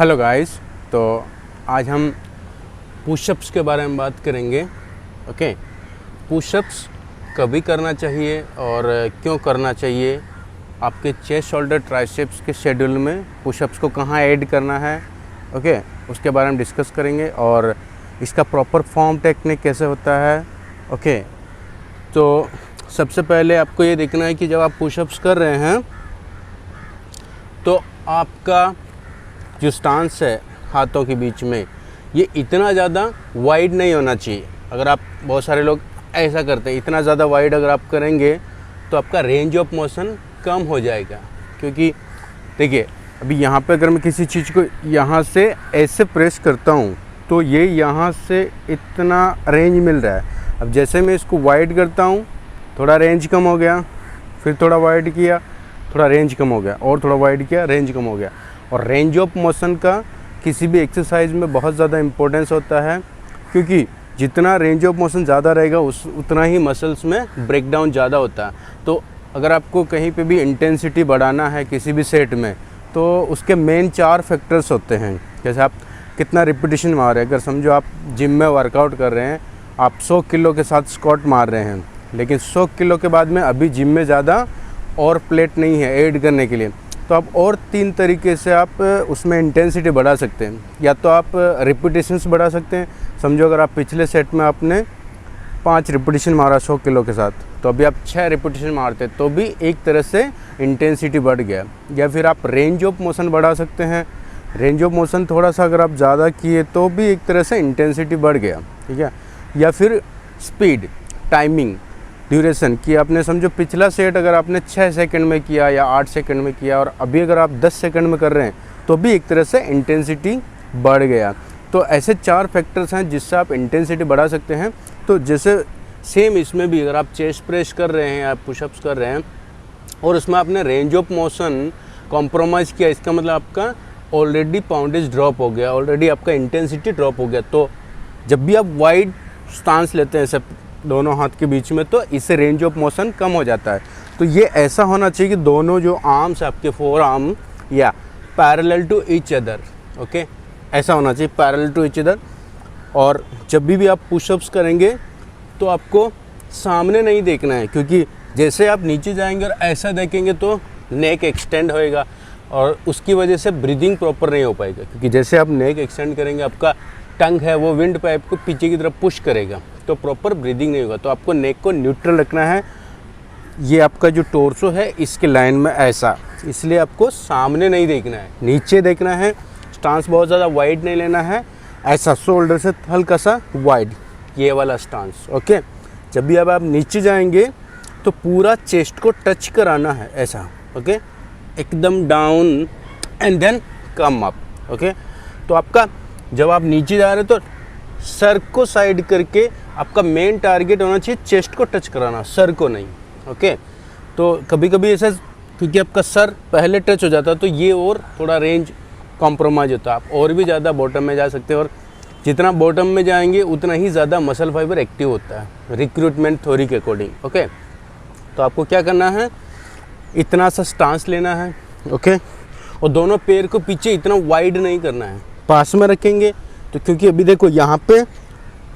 Hello guys. तो आज हम पुशअप्स के बारे में बात करेंगे। ओके, पुशअप्स कभी करना चाहिए और क्यों करना चाहिए, आपके चेस्ट शोल्डर ट्राइसेप्स के शेड्यूल में पुशअप्स को कहाँ ऐड करना है। ओके, उसके बारे में डिस्कस करेंगे और इसका प्रॉपर फॉर्म टेक्निक कैसे होता है। ओके, तो सबसे पहले आपको ये देखना है कि जब आप पुशअप्स कर रहे हैं तो आपका जो स्टांस है हाथों के बीच में ये इतना ज़्यादा वाइड नहीं होना चाहिए। अगर आप, बहुत सारे लोग ऐसा करते हैं, इतना ज़्यादा वाइड अगर आप करेंगे तो आपका रेंज ऑफ मोशन कम हो जाएगा। क्योंकि देखिए, अभी यहाँ पे अगर मैं किसी चीज़ को यहाँ से ऐसे प्रेस करता हूँ तो ये यहाँ से इतना रेंज मिल रहा है। अब जैसे मैं इसको वाइड करता हूँ, थोड़ा रेंज कम हो गया, फिर थोड़ा वाइड किया, थोड़ा रेंज कम हो गया, और थोड़ा वाइड किया, रेंज कम हो गया। और रेंज ऑफ मोशन का किसी भी एक्सरसाइज में बहुत ज़्यादा इम्पोर्टेंस होता है, क्योंकि जितना रेंज ऑफ मोशन ज़्यादा रहेगा उतना ही मसल्स में ब्रेकडाउन ज़्यादा होता है। तो अगर आपको कहीं पे भी इंटेंसिटी बढ़ाना है किसी भी सेट में, तो उसके मेन 4 फैक्टर्स होते हैं। जैसे आप कितना रिपीटिशन मार रहे हैं। अगर समझो आप जिम में वर्कआउट कर रहे हैं, आप 100 किलो के साथ स्क्वाट मार रहे हैं, लेकिन 100 किलो के बाद में अभी जिम में ज़्यादा और प्लेट नहीं है ऐड करने के लिए, तो आप और 3 तरीके से आप उसमें इंटेंसिटी बढ़ा सकते हैं। या तो आप रिपीटिशंस बढ़ा सकते हैं। समझो अगर आप पिछले सेट में आपने 5 रिपीटिशन मारा 100 किलो के साथ, तो अभी आप 6 रिपीटिशन मारते तो भी एक तरह से इंटेंसिटी बढ़ गया। या फिर आप रेंज ऑफ मोशन बढ़ा सकते हैं। रेंज ऑफ मोशन थोड़ा सा अगर आप ज़्यादा किए तो भी एक तरह से इंटेंसिटी बढ़ गया, ठीक है। या फिर स्पीड, टाइमिंग, ड्यूरेशन कि आपने समझो पिछला सेट अगर आपने 6 सेकंड में किया या 8 सेकंड में किया और अभी अगर आप 10 सेकंड में कर रहे हैं तो भी एक तरह से इंटेंसिटी बढ़ गया। तो ऐसे 4 फैक्टर्स हैं जिससे आप इंटेंसिटी बढ़ा सकते हैं। तो जैसे सेम इसमें भी अगर आप चेस्ट प्रेस कर रहे हैं या पुशअप्स कर रहे हैं और उसमें आपने रेंज ऑफ मोशन कॉम्प्रोमाइज़ किया, इसका मतलब आपका ऑलरेडी पाउंडेज ड्रॉप हो गया, ऑलरेडी आपका इंटेंसिटी ड्रॉप हो गया। तो जब भी आप वाइड स्टांस लेते हैं सब दोनों हाथ के बीच में, तो इससे रेंज ऑफ मोशन कम हो जाता है। तो ये ऐसा होना चाहिए कि दोनों जो आर्म्स आपके 4 आर्म या parallel to each other. Okay, ऐसा होना चाहिए, पैरेलल टू ईच अदर। और जब भी आप पुशअप्स करेंगे तो आपको सामने नहीं देखना है, क्योंकि जैसे आप नीचे जाएंगे और ऐसा देखेंगे तो नेक एक्सटेंड होएगा और उसकी वजह से ब्रीदिंग प्रॉपर नहीं हो पाएगा। क्योंकि जैसे आप नेक एक्सटेंड करेंगे, आपका टंग है वो विंड पाइप को पीछे की तरफ पुश करेगा, तो प्रॉपर ब्रीदिंग नहीं होगा। तो आपको नेक को न्यूट्रल रखना है। ये आपका जो टोर्सो है इसके लाइन में ऐसा, इसलिए आपको सामने नहीं देखना है, नीचे देखना है। स्टांस बहुत ज़्यादा वाइड नहीं लेना है, ऐसा शोल्डर से हल्का सा वाइड, ये वाला स्टांस। ओके, जब भी अब आप नीचे जाएंगे तो पूरा चेस्ट को टच कराना है ऐसा। ओके, एकदम down and then come up. Okay, तो आपका जब आप नीचे जा रहे हैं तो सर को साइड करके आपका मेन टारगेट होना चाहिए चेस्ट को टच कराना, सर को नहीं। ओके, तो कभी कभी ऐसा, क्योंकि आपका सर पहले टच हो जाता है तो ये और थोड़ा रेंज कॉम्प्रोमाइज़ होता है। आप और भी ज़्यादा बॉटम में जा सकते हैं, और जितना बॉटम में जाएंगे उतना ही ज़्यादा मसल फाइबर एक्टिव होता है रिक्रूटमेंट थ्योरी के अकॉर्डिंग। ओके, तो आपको क्या करना है, इतना सा स्टांस लेना है। ओके, और दोनों पैर को पीछे इतना वाइड नहीं करना है, पास में रखेंगे। तो क्योंकि अभी देखो यहाँ पे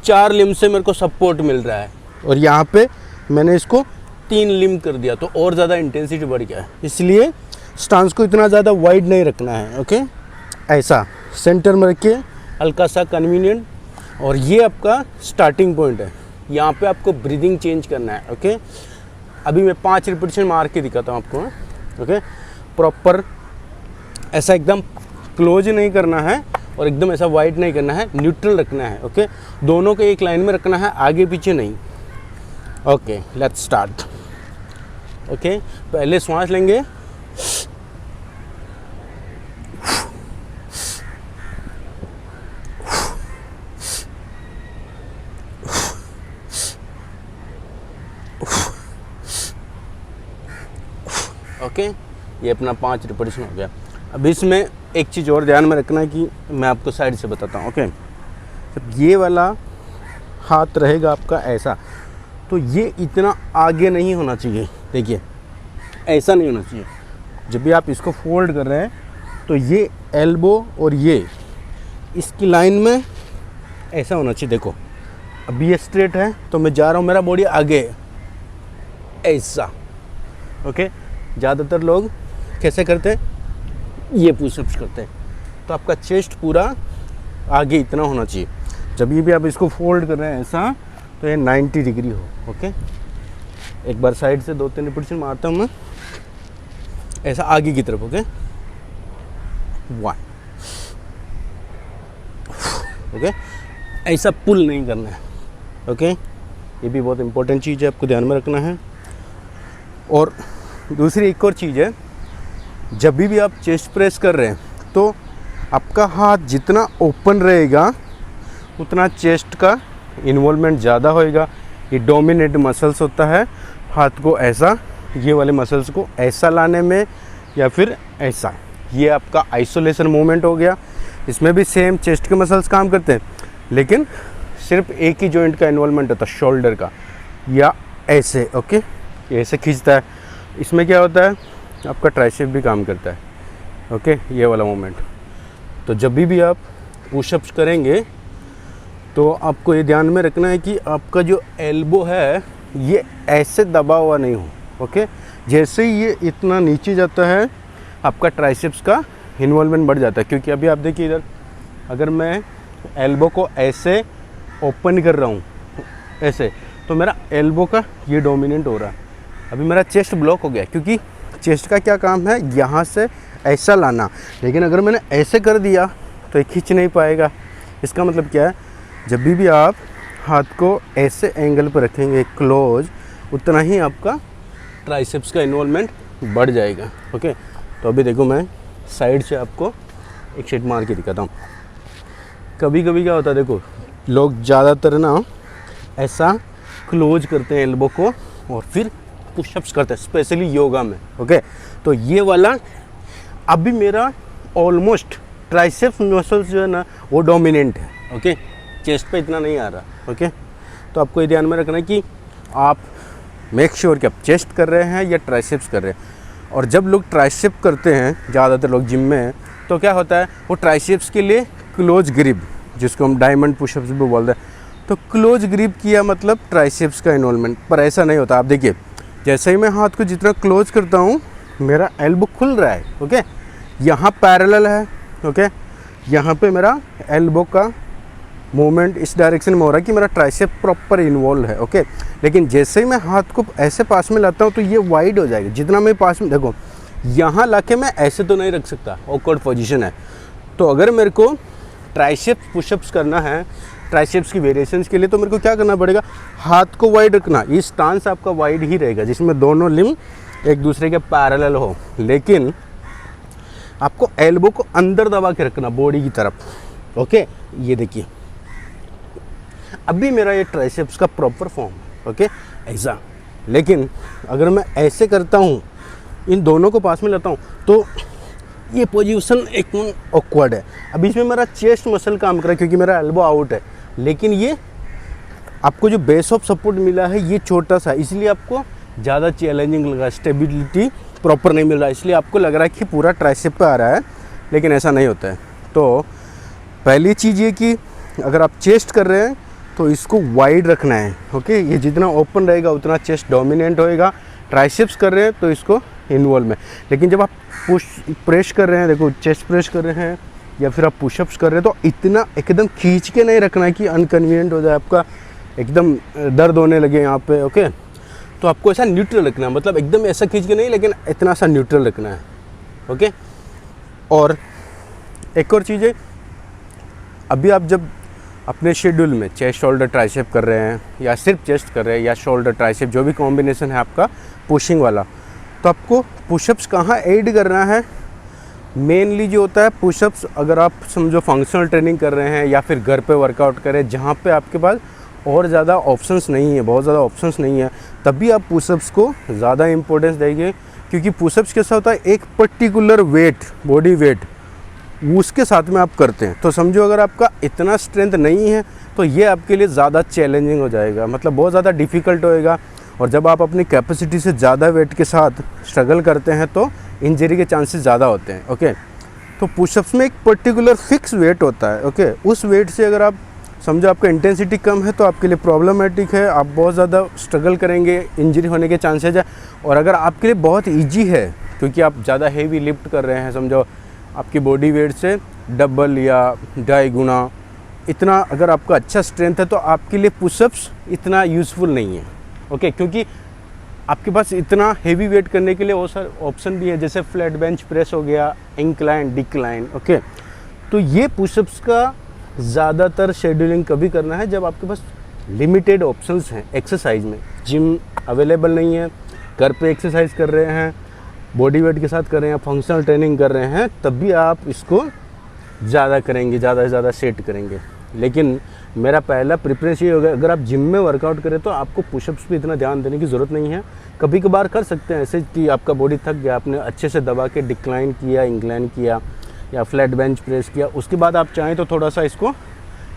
4 लिम्ब से मेरे को सपोर्ट मिल रहा है और यहाँ पे मैंने इसको 3 लिम्ब कर दिया, तो और ज़्यादा इंटेंसिटी बढ़ गया है। इसलिए स्टांस को इतना ज़्यादा वाइड नहीं रखना है। ओके, ऐसा सेंटर में रखिए, हल्का सा कन्वीनियंट। और ये आपका स्टार्टिंग पॉइंट है, यहाँ पे आपको ब्रीदिंग चेंज करना है। ओके, अभी मैं 5 रिपीटिशन मार के दिखाता हूँ आपको। ओके, प्रॉपर ऐसा एकदम क्लोज नहीं करना है और एकदम ऐसा वाइड नहीं करना है, न्यूट्रल रखना है। ओके, दोनों को एक लाइन में रखना है, आगे पीछे नहीं। Okay, let's start. ओके, पहले सांस लेंगे, ओके, ये अपना 5 रिपीटिशन हो गया। अब इसमें एक चीज़ और ध्यान में रखना है कि मैं आपको साइड से बताता हूँ। ओके, जब ये वाला हाथ रहेगा आपका ऐसा, तो ये इतना आगे नहीं होना चाहिए। देखिए, ऐसा नहीं होना चाहिए। जब भी आप इसको फोल्ड कर रहे हैं तो ये एल्बो और ये इसकी लाइन में ऐसा होना चाहिए। देखो अभी ये स्ट्रेट है तो मैं जा रहा हूँ, मेरा बॉडी आगे है ऐसा। ओके, ज़्यादातर लोग कैसे करते हैं, ये पुशअप्स करते हैं। तो आपका चेस्ट पूरा आगे इतना होना चाहिए। जब भी आप इसको फोल्ड कर रहे हैं ऐसा, तो ये 90 डिग्री हो। ओके, एक बार साइड से 2-3 रिपीटेशन मारता हूँ मैं ऐसा आगे की तरफ। ओके, 1, ओके, ऐसा पुल नहीं करना है। ओके, ये भी बहुत इंपॉर्टेंट चीज़ है, आपको ध्यान में रखना है। और दूसरी एक और चीज़ है, जब भी आप चेस्ट प्रेस कर रहे हैं तो आपका हाथ जितना ओपन रहेगा उतना चेस्ट का इन्वॉल्वमेंट ज़्यादा होएगा। ये डोमिनेट मसल्स होता है, हाथ को ऐसा, ये वाले मसल्स को ऐसा लाने में या फिर ऐसा। ये आपका आइसोलेशन मूवमेंट हो गया। इसमें भी सेम चेस्ट के मसल्स काम करते हैं, लेकिन सिर्फ एक ही जॉइंट का इन्वॉल्वमेंट होता है, शोल्डर का, या ऐसे। ओके, ऐसे खींचता है। इसमें क्या होता है, आपका ट्राइसेप भी काम करता है। ओके, ये वाला मूवमेंट। तो जब भी आप पुशअप्स करेंगे तो आपको ये ध्यान में रखना है कि आपका जो एल्बो है ये ऐसे दबा हुआ नहीं हो। ओके, जैसे ही ये इतना नीचे जाता है आपका ट्राइसेप्स का इन्वॉल्वमेंट बढ़ जाता है। क्योंकि अभी आप देखिए इधर, अगर मैं एल्बो को ऐसे ओपन कर रहा हूँ ऐसे, तो मेरा एल्बो का ये डोमिनेंट हो रहा है। अभी मेरा चेस्ट ब्लॉक हो गया, क्योंकि चेस्ट का क्या काम है, यहाँ से ऐसा लाना। लेकिन अगर मैंने ऐसे कर दिया तो ये खींच नहीं पाएगा। इसका मतलब क्या है, जब भी आप हाथ को ऐसे एंगल पर रखेंगे क्लोज, उतना ही आपका ट्राइसेप्स का इन्वॉल्वमेंट बढ़ जाएगा। ओके, तो अभी देखो मैं साइड से आपको एक शेट मार के दिखाता हूँ। कभी कभी क्या होता है, देखो लोग ज़्यादातर ना ऐसा क्लोज करते हैं एल्बो को और फिर पुशअप्स करते हैं, स्पेशली योगा में। ओके, तो ये वाला अभी मेरा ऑलमोस्ट ट्राइसेप्स मसल्स जो है ना वो डोमिनेंट है। ओके, चेस्ट पे इतना नहीं आ रहा। ओके, तो आपको ये ध्यान में रखना है कि आप मेक श्योर कि आप चेस्ट कर रहे हैं या ट्राइसेप्स कर रहे हैं। और जब लोग ट्राइसेप करते हैं, ज़्यादातर लोग जिम में हैं, तो क्या होता है, वो ट्राइसेप्स के लिए क्लोज ग्रिप, जिसको हम डायमंड पुशअप्स भी बोलते हैं, तो क्लोज ग्रिप किया मतलब ट्राइसेप्स का इन्वॉल्वमेंट। पर ऐसा नहीं होता। आप देखिए, जैसे ही मैं हाथ को जितना क्लोज करता हूँ मेरा एल्बो खुल रहा है। ओके, यहाँ पैरेलल है। ओके, यहाँ पे मेरा एल्बो का मूवमेंट इस डायरेक्शन में हो रहा है कि मेरा ट्राइसेप प्रॉपर इन्वॉल्व है। ओके, लेकिन जैसे ही मैं हाथ को ऐसे पास में लाता हूँ तो ये वाइड हो जाएगा। जितना मैं पास में, देखो यहाँ लाके मैं ऐसे तो नहीं रख सकता, ऑकवर्ड पोजीशन है। तो अगर मेरे को ट्राइसेप्स पुशअप्स करना है, ट्राइसेप्स की वेरिएशंस के लिए, तो मेरे को क्या करना पड़ेगा, हाथ को वाइड रखना। ये स्टांस आपका वाइड ही रहेगा, जिसमें दोनों लिम्ब एक दूसरे के पैरेलल हो, लेकिन आपको एल्बो को अंदर दबा के रखना बॉडी की तरफ। ओके, ये देखिए अभी मेरा ये ट्राइसेप्स का प्रॉपर फॉर्म है। ओके, ऐसा। लेकिन अगर मैं ऐसे करता हूँ, इन दोनों को पास में लाता हूँ, तो ये पोजीशन एकदम ऑकवर्ड है। अभी इसमें मेरा चेस्ट मसल काम कर रहा है क्योंकि मेरा एल्बो आउट है, लेकिन ये आपको जो बेस ऑफ सपोर्ट मिला है ये छोटा सा, इसलिए आपको ज़्यादा चैलेंजिंग लगा, स्टेबिलिटी प्रॉपर नहीं मिल रहा है, इसलिए आपको लग रहा है कि पूरा ट्राइसेप पे आ रहा है, लेकिन ऐसा नहीं होता है। तो पहली चीज़ ये कि अगर आप चेस्ट कर रहे हैं तो इसको वाइड रखना है। ओके, ये जितना ओपन रहेगा उतना चेस्ट डोमिनेंट होएगा। ट्राइसेप्स कर रहे हैं तो इसको इन्वॉल्व में, लेकिन जब आप प्रेस कर रहे हैं, देखो चेस्ट प्रेस कर रहे हैं या फिर आप पुशअप्स कर रहे हैं, तो इतना एकदम खींच के नहीं रखना है कि अनकन्वीनियंट हो जाए, आपका एकदम दर्द होने लगे यहाँ पे। ओके, तो आपको ऐसा न्यूट्रल रखना है, मतलब एकदम ऐसा खींच के नहीं, लेकिन इतना सा न्यूट्रल रखना है। ओके, और एक और चीज़ है, अभी आप जब अपने शेड्यूल में चेस्ट शोल्डर ट्राइसेप कर रहे हैं या सिर्फ चेस्ट कर रहे हैं या शोल्डर ट्राइसेप, जो भी कॉम्बिनेशन है आपका पुशिंग वाला, तो आपको पुशअप्स कहाँ ऐड करना है, मेनली जो होता है पुशअप्स, अगर आप समझो फंक्शनल ट्रेनिंग कर रहे हैं या फिर घर पे वर्कआउट करें जहाँ पे आपके पास और ज़्यादा ऑप्शंस नहीं है, बहुत ज़्यादा ऑप्शंस नहीं है, तभी आप पुशअप्स को ज़्यादा इंपॉर्टेंस देंगे। क्योंकि पुशअप्स कैसा होता है, एक पर्टिकुलर वेट, बॉडी वेट, उसके साथ में आप करते हैं। तो समझो अगर आपका इतना स्ट्रेंथ नहीं है तो ये आपके लिए ज़्यादा चैलेंजिंग हो जाएगा, मतलब बहुत ज़्यादा डिफ़िकल्ट होएगा। और जब आप अपनी कैपेसिटी से ज़्यादा वेट के साथ स्ट्रगल करते हैं तो इंजरी के चांसेस ज़्यादा होते हैं। ओके, तो पुशअप्स में एक पर्टिकुलर फिक्स वेट होता है, ओके। उस वेट से अगर आप समझो आपका इंटेंसिटी कम है तो आपके लिए प्रॉब्लमेटिक है, आप बहुत ज़्यादा स्ट्रगल करेंगे, इंजरी होने के चांसेज है। और अगर आपके लिए बहुत ईजी है क्योंकि आप ज़्यादा हेवी लिफ्ट कर रहे हैं, समझो आपकी बॉडी वेट से डबल या 2.5 गुना इतना अगर आपका अच्छा स्ट्रेंथ है तो आपके लिए पुशअप्स इतना यूज़फुल नहीं है, ओके। क्योंकि आपके पास इतना हेवी वेट करने के लिए वो सारे ऑप्शन भी है, जैसे फ्लैट बेंच प्रेस हो गया, इंक्लाइन, डिक्लाइन, ओके। तो ये पुशअप्स का ज़्यादातर शेड्यूलिंग कभी करना है जब आपके पास लिमिटेड ऑप्शंस हैं एक्सरसाइज में, जिम अवेलेबल नहीं है, घर पे एक्सरसाइज कर रहे हैं, बॉडी वेट के साथ कर रहे हैं, फंक्शनल ट्रेनिंग कर रहे हैं, तब भी आप इसको ज़्यादा करेंगे, ज़्यादा से ज़्यादा सेट करेंगे। लेकिन मेरा पहला प्रेफरेंस ये होगा, अगर आप जिम में वर्कआउट करें तो आपको पुशअप्स पे इतना ध्यान देने की ज़रूरत नहीं है। कभी कभार कर सकते हैं ऐसे कि आपका बॉडी थक गया, आपने अच्छे से दबा के डिक्लाइन किया, इंक्लाइन किया या फ्लैट बेंच प्रेस किया, उसके बाद आप चाहें तो थोड़ा सा इसको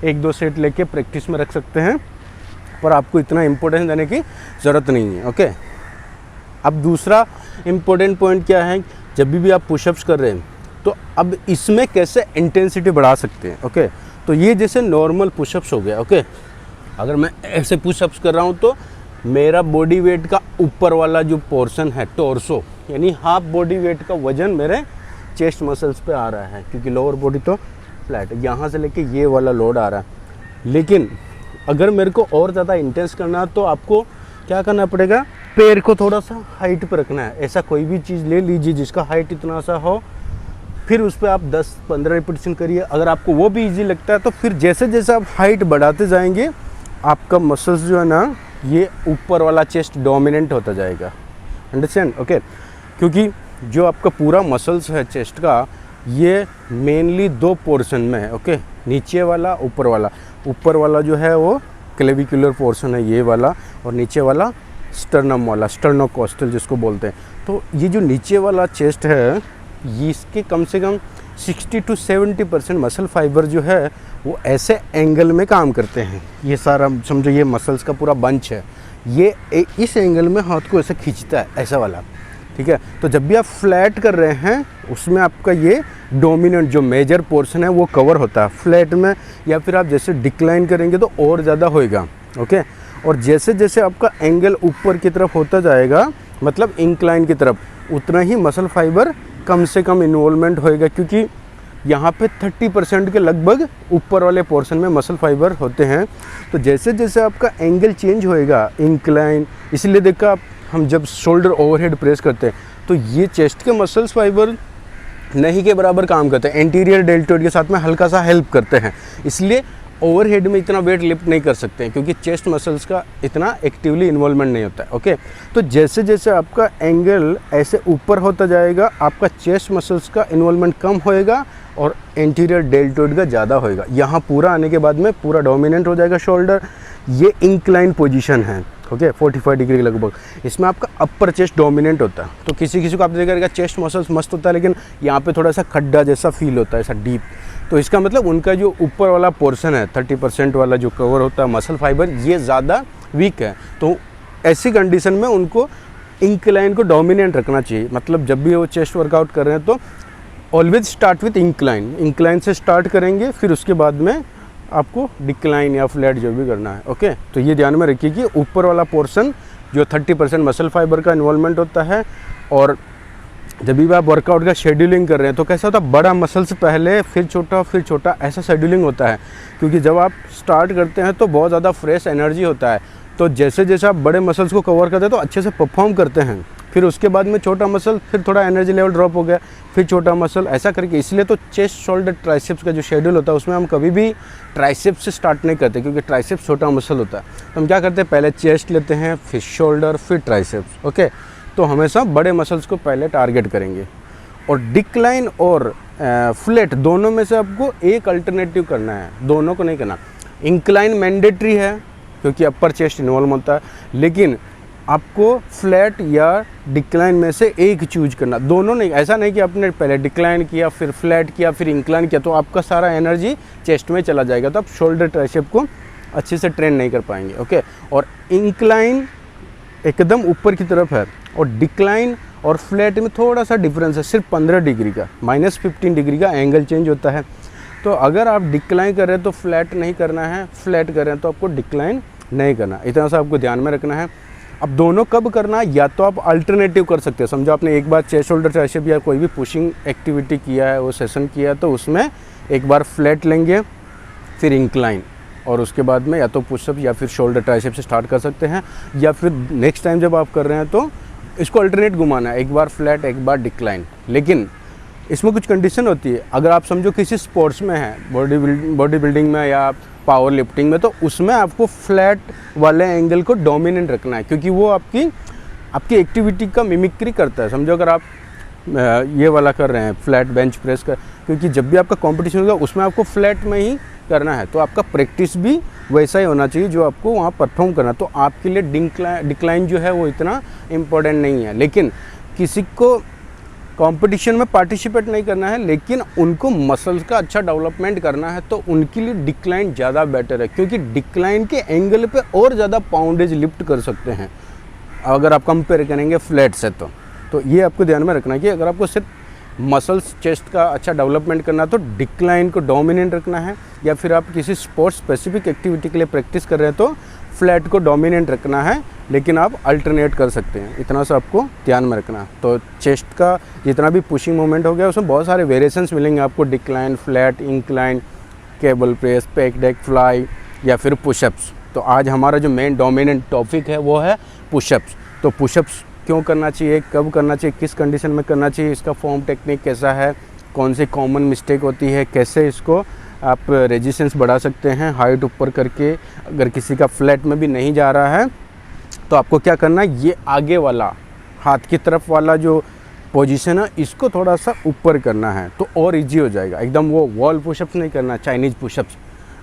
1-2 सेट लेके प्रैक्टिस में रख सकते हैं, पर आपको इतना इम्पोर्टेंस देने की ज़रूरत नहीं है, ओके। अब दूसरा इम्पोर्टेंट पॉइंट क्या है, जब भी आप पुशअप्स कर रहे हैं तो अब इसमें कैसे इंटेंसिटी बढ़ा सकते हैं, ओके। तो ये जैसे नॉर्मल पुशअप्स हो गया, ओके। अगर मैं ऐसे पुशअप्स कर रहा हूँ तो मेरा बॉडी वेट का ऊपर वाला जो पोर्शन है, टॉर्सो, यानी हाफ बॉडी वेट का वजन मेरे चेस्ट मसल्स पे आ रहा है, क्योंकि लोअर बॉडी तो फ्लैट है, यहाँ से लेके ये वाला लोड आ रहा है। लेकिन अगर मेरे को और ज़्यादा इंटेंस करना है तो आपको क्या करना पड़ेगा, पैर को थोड़ा सा हाइट पे रखना है। ऐसा कोई भी चीज़ ले लीजिए जिसका हाइट इतना सा हो, फिर उस पर आप 10-15 रिपीटेशन करिए। अगर आपको वो भी इजी लगता है तो फिर जैसे जैसे आप हाइट बढ़ाते जाएंगे आपका मसल्स जो है ना, ये ऊपर वाला चेस्ट डोमिनेंट होता जाएगा, अंडरस्टैंड, ओके। क्योंकि जो आपका पूरा मसल्स है चेस्ट का, ये मेनली 2 पोर्शन में है, ओके। नीचे वाला, ऊपर वाला। ऊपर वाला जो है वो क्लेविकुलर पोर्शन है, ये वाला, और नीचे वाला स्टर्नम वाला, स्टर्नोकोस्टल जिसको बोलते हैं। तो ये जो नीचे वाला चेस्ट है, ये इसके कम से कम 60 to 70% मसल फाइबर जो है वो ऐसे एंगल में काम करते हैं। ये सारा समझो ये मसल्स का पूरा बंच है, ये इस एंगल में हाथ को ऐसे खींचता है, ऐसा वाला, ठीक है। तो जब भी आप फ्लैट कर रहे हैं उसमें आपका ये डोमिनेंट जो मेजर पोर्शन है वो कवर होता है फ्लैट में, या फिर आप जैसे डिक्लाइन करेंगे तो और ज़्यादा होएगा, ओके। और जैसे जैसे आपका एंगल ऊपर की तरफ होता जाएगा, मतलब इंक्लाइन की तरफ, उतना ही मसल फाइबर कम से कम इन्वॉल्वमेंट होएगा, क्योंकि यहाँ पे 30% के लगभग ऊपर वाले पोर्शन में मसल फाइबर होते हैं। तो जैसे जैसे आपका एंगल चेंज होएगा इंक्लाइन, इसलिए देखा आप, हम जब शोल्डर ओवरहेड प्रेस करते हैं तो ये चेस्ट के मसल्स फाइबर नहीं के बराबर काम करते हैं, एंटीरियर डेल्टोइड के साथ में हल्का सा हेल्प करते हैं, इसलिए ओवरहेड में इतना वेट लिफ्ट नहीं कर सकते हैं, क्योंकि चेस्ट मसल्स का इतना एक्टिवली इन्वॉल्वमेंट नहीं होता है, ओके। तो जैसे जैसे आपका एंगल ऐसे ऊपर होता जाएगा, आपका चेस्ट मसल्स का इन्वॉल्वमेंट कम होएगा और एंटीरियर डेल्टोइड का ज़्यादा होएगा। यहाँ पूरा आने के बाद में पूरा डोमिनेंट हो जाएगा शोल्डर। ये इंक्लाइन पोजीशन है, ओके, 45 डिग्री के लगभग। इसमें आपका अपर चेस्ट डोमिनेंट होता है। तो किसी किसी को आप देखिएगा चेस्ट मसल्स मस्त होता है, लेकिन यहाँ पे थोड़ा सा खड्डा जैसा फील होता है, ऐसा डीप। तो इसका मतलब उनका जो ऊपर वाला पोर्शन है, 30% वाला जो कवर होता है मसल फाइबर, ये ज़्यादा वीक है। तो ऐसी कंडीशन में उनको इंक्लाइन को डोमिनेंट रखना चाहिए। मतलब जब भी वो चेस्ट वर्कआउट कर रहे हैं तो always start with incline, incline से स्टार्ट करेंगे, फिर उसके बाद में आपको डिक्लाइन या फ्लैट जो भी करना है, ओके। तो ये ध्यान में रखिए कि ऊपर वाला पोर्शन जो 30% मसल फाइबर का इन्वॉल्वमेंट होता है। और जब भी आप वर्कआउट का शेड्यूलिंग कर रहे हैं तो कैसा होता है, बड़ा मसल से पहले फिर छोटा, ऐसा शेड्यूलिंग होता है। क्योंकि जब आप स्टार्ट करते हैं तो बहुत ज़्यादा फ्रेश एनर्जी होता है, तो जैसे जैसे आप बड़े मसल्स को कवर करते हैं तो अच्छे से परफॉर्म करते हैं। फिर उसके बाद में छोटा मसल, फिर थोड़ा एनर्जी लेवल ड्रॉप हो गया, फिर छोटा मसल, ऐसा करके। इसलिए तो चेस्ट, शोल्डर, ट्राइसेप्स का जो शेड्यूल होता है उसमें हम कभी भी ट्राइसेप्स से स्टार्ट नहीं करते, क्योंकि ट्राइसेप्स छोटा मसल होता है। तो हम क्या करते हैं, पहले चेस्ट लेते हैं, फिर शोल्डर, फिर ट्राइसेप्स, ओके। तो हमेशा बड़े मसल्स को पहले टारगेट करेंगे। और डिक्लाइन और फ्लैट दोनों में से आपको एक अल्टरनेटिव करना है, दोनों को नहीं करना। इंक्लाइन मैंडेटरी है क्योंकि अपर चेस्ट इन्वॉल्व होता है, लेकिन आपको फ्लैट या डिक्लाइन में से एक चूज करना, दोनों नहीं। ऐसा नहीं कि आपने पहले डिक्लाइन किया, फिर फ्लैट किया, फिर इंक्लाइन किया, तो आपका सारा एनर्जी चेस्ट में चला जाएगा, तो आप शोल्डर ट्राइसेप को अच्छे से ट्रेन नहीं कर पाएंगे, ओके। और इंक्लाइन एकदम ऊपर की तरफ है और डिक्लाइन और फ्लैट में थोड़ा सा डिफरेंस है, सिर्फ 15 डिग्री का, -15 डिग्री का एंगल चेंज होता है। तो अगर आप डिक्लाइन कर रहे हैं तो फ्लैट नहीं करना है, फ्लैट कर रहे हैं तो आपको डिक्लाइन नहीं करना, इतना सा आपको ध्यान में रखना है। अब दोनों कब करना है, या तो आप अल्टरनेटिव कर सकते हो। समझो आपने एक बार चेस्ट शोल्डर ट्राइसेप या कोई भी पुशिंग एक्टिविटी किया है, वो सेशन किया है, तो उसमें एक बार फ्लैट लेंगे फिर इंक्लाइन, और उसके बाद में या तो पुशअप या फिर शोल्डर ट्राइसेप से स्टार्ट कर सकते हैं, या फिर नेक्स्ट टाइम जब आप कर रहे हैं तो इसको अल्टरनेट घुमाना है, एक बार फ्लैट एक बार डिक्लाइन। लेकिन इसमें कुछ कंडीशन होती है। अगर आप समझो किसी स्पोर्ट्स में है, बॉडी बिल्डिंग में या पावर लिफ्टिंग में, तो उसमें आपको फ्लैट वाले एंगल को डोमिनेंट रखना है, क्योंकि वो आपकी एक्टिविटी का मिमिक्री करता है। समझो अगर आप ये वाला कर रहे हैं फ्लैट बेंच प्रेस का, क्योंकि जब भी आपका कंपटीशन होगा उसमें आपको फ्लैट में ही करना है, तो आपका प्रैक्टिस भी वैसा ही होना चाहिए जो आपको वहाँ परफॉर्म करना। तो आपके लिए डिक्लाइन जो है वो इतना इम्पोर्टेंट नहीं है। लेकिन किसी को कंपटीशन में पार्टिसिपेट नहीं करना है, लेकिन उनको मसल्स का अच्छा डेवलपमेंट करना है, तो उनके लिए डिक्लाइन ज़्यादा बेटर है, क्योंकि डिक्लाइन के एंगल पे और ज़्यादा पाउंडेज लिफ्ट कर सकते हैं अगर आप कंपेयर करेंगे फ्लैट से। तो ये आपको ध्यान में रखना है कि अगर आपको सिर्फ मसल्स चेस्ट का अच्छा डेवलपमेंट करना है तो डिक्लाइन को डोमिनेंट रखना है, या फिर आप किसी स्पोर्ट्स स्पेसिफिक एक्टिविटी के लिए प्रैक्टिस कर रहे हैं तो फ्लैट को डोमिनेंट रखना है, लेकिन आप अल्टरनेट कर सकते हैं। इतना सा आपको ध्यान में रखना है। तो चेस्ट का जितना भी पुशिंग मूवमेंट हो गया उसमें बहुत सारे वेरिएशंस मिलेंगे आपको, decline, flat, incline, cable press, pack deck fly या फिर पुशअप्स। तो आज हमारा जो मेन डोमिनेंट टॉपिक है वो है पुशअप्स। तो पुशअप्स क्यों करना चाहिए, कब करना चाहिए, किस कंडीशन में करना चाहिए, इसका फॉर्म टेक्निक कैसा है, कौन सी कॉमन मिस्टेक होती है, कैसे इसको आप रेजिस्टेंस बढ़ा सकते हैं हाइट ऊपर करके। अगर किसी का फ्लैट में भी नहीं जा रहा है तो आपको क्या करना है, ये आगे वाला हाथ की तरफ वाला जो पोजीशन है इसको थोड़ा सा ऊपर करना है, तो और इजी हो जाएगा। एकदम वो वॉल पुशअप्स नहीं करना, चाइनीज़ पुशअप्स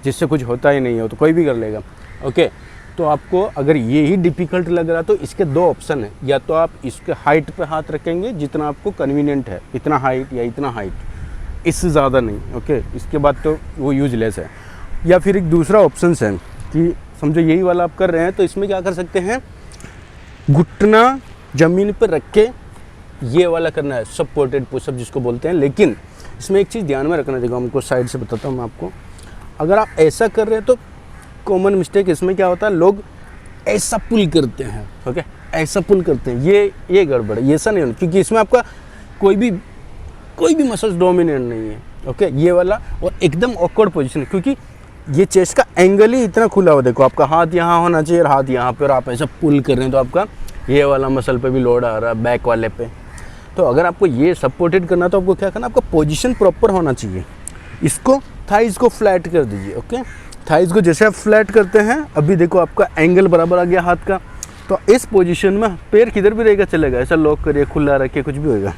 जिससे कुछ होता ही नहीं हो, तो कोई भी कर लेगा। ओके, तो आपको अगर ये ही डिफ़िकल्ट लग रहा है तो इसके दो ऑप्शन है, या तो आप इसके हाइट पे हाथ रखेंगे जितना आपको कन्वीनियंट है, इतना हाइट या इतना हाइट, इससे ज़्यादा नहीं। ओके, इसके बाद तो वो यूजलेस है। या फिर एक दूसरा ऑप्शन है कि समझो यही वाला आप कर रहे हैं, तो इसमें क्या कर सकते हैं, घुटना ज़मीन पर रख के ये वाला करना है, सपोर्टेड पुशअप जिसको बोलते हैं। लेकिन इसमें एक चीज़ ध्यान में रखना, देखो हमको साइड से बताता हूँ मैं आपको। अगर आप ऐसा कर रहे हैं तो कॉमन मिस्टेक इसमें क्या होता है, लोग ऐसा पुल करते हैं। ओके, ऐसा पुल करते हैं, ये गड़बड़ है, ये ऐसा नहीं होना, क्योंकि इसमें आपका कोई भी मसल्स डोमिनेंट नहीं है। ओके, ये वाला और एकदम ऑकवर्ड पोजीशन है, क्योंकि ये चेस्ट का एंगल ही इतना खुला हुआ, देखो आपका हाथ यहाँ होना चाहिए और हाथ यहाँ पे, और आप ऐसा पुल कर रहे हैं तो आपका ये वाला मसल पे भी लोड आ रहा है, बैक वाले पे। तो अगर आपको ये सपोर्टेड करना तो आपको क्या करना, आपका पोजीशन प्रॉपर होना चाहिए। इसको थाइज को फ्लैट कर दीजिए। ओके, थाइज को जैसे आप फ्लैट करते हैं, अभी देखो आपका एंगल बराबर आ गया हाथ का, तो इस पोजीशन में पैर किधर भी रहेगा चलेगा, ऐसा लॉक करिए, खुला रखिए, कुछ भी होगा,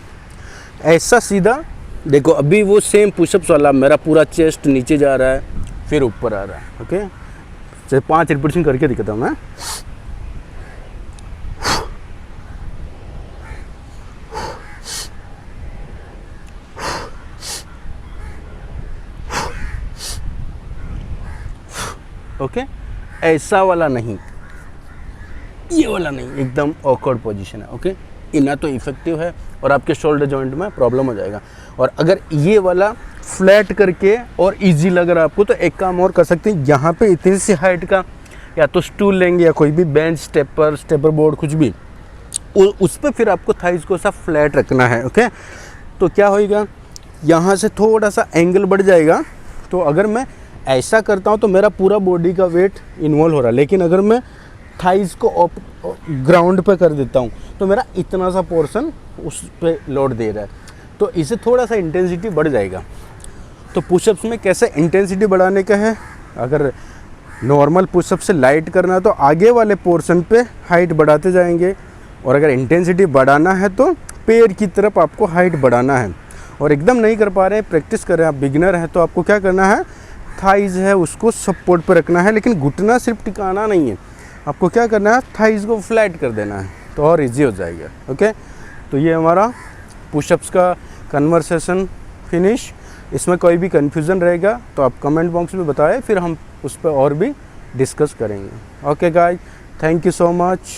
ऐसा सीधा। देखो अभी वो सेम पुशअप्स वाला मेरा पूरा चेस्ट नीचे जा रहा है फिर ऊपर आ रहा है। ओके, चलिए 5 रिपीटेशन करके दिखाता हूँ मैं। ओके, ऐसा वाला नहीं, ये वाला नहीं, एकदम ऑकवर्ड पोजीशन है। ओके, इतना तो इफेक्टिव है और आपके शोल्डर जॉइंट में प्रॉब्लम हो जाएगा। और अगर ये वाला फ्लैट करके और इजी लग रहा है आपको, तो एक काम और कर सकते हैं, यहाँ पे इतनी सी हाइट का या तो स्टूल लेंगे या कोई भी बेंच, स्टेपर बोर्ड, कुछ भी, उस पर फिर आपको थाइज को सा फ्लैट रखना है। ओके, तो क्या होएगा, यहाँ से थोड़ा सा एंगल बढ़ जाएगा। तो अगर मैं ऐसा करता हूँ तो मेरा पूरा बॉडी का वेट इन्वॉल्व हो रहा है, लेकिन अगर मैं थाइज को ग्राउंड पे कर देता हूँ तो मेरा इतना सा पोर्शन उस पे लोड दे रहा है, तो इससे थोड़ा सा इंटेंसिटी बढ़ जाएगा। तो पुशअप्स में कैसे इंटेंसिटी बढ़ाने का है, अगर नॉर्मल पुशअप से लाइट करना है तो आगे वाले पोर्शन पे हाइट बढ़ाते जाएंगे, और अगर इंटेंसिटी बढ़ाना है तो पैर की तरफ आपको हाइट बढ़ाना है। और एकदम नहीं कर पा रहे हैं, प्रैक्टिस कर रहे हैं, आप बिगिनर हैं, तो आपको क्या करना है, थाइज है उसको सपोर्ट पे रखना है, लेकिन घुटना सिर्फ टिकाना नहीं है, आपको क्या करना है, थाइज को फ्लैट कर देना है, तो और इजी हो जाएगा। ओके, तो ये हमारा पुशअप्स का कन्वर्सेशन फिनिश। इसमें कोई भी कन्फ्यूज़न रहेगा तो आप कमेंट बॉक्स में बताएं, फिर हम उस पर और भी डिस्कस करेंगे। Okay guys, thank you so much.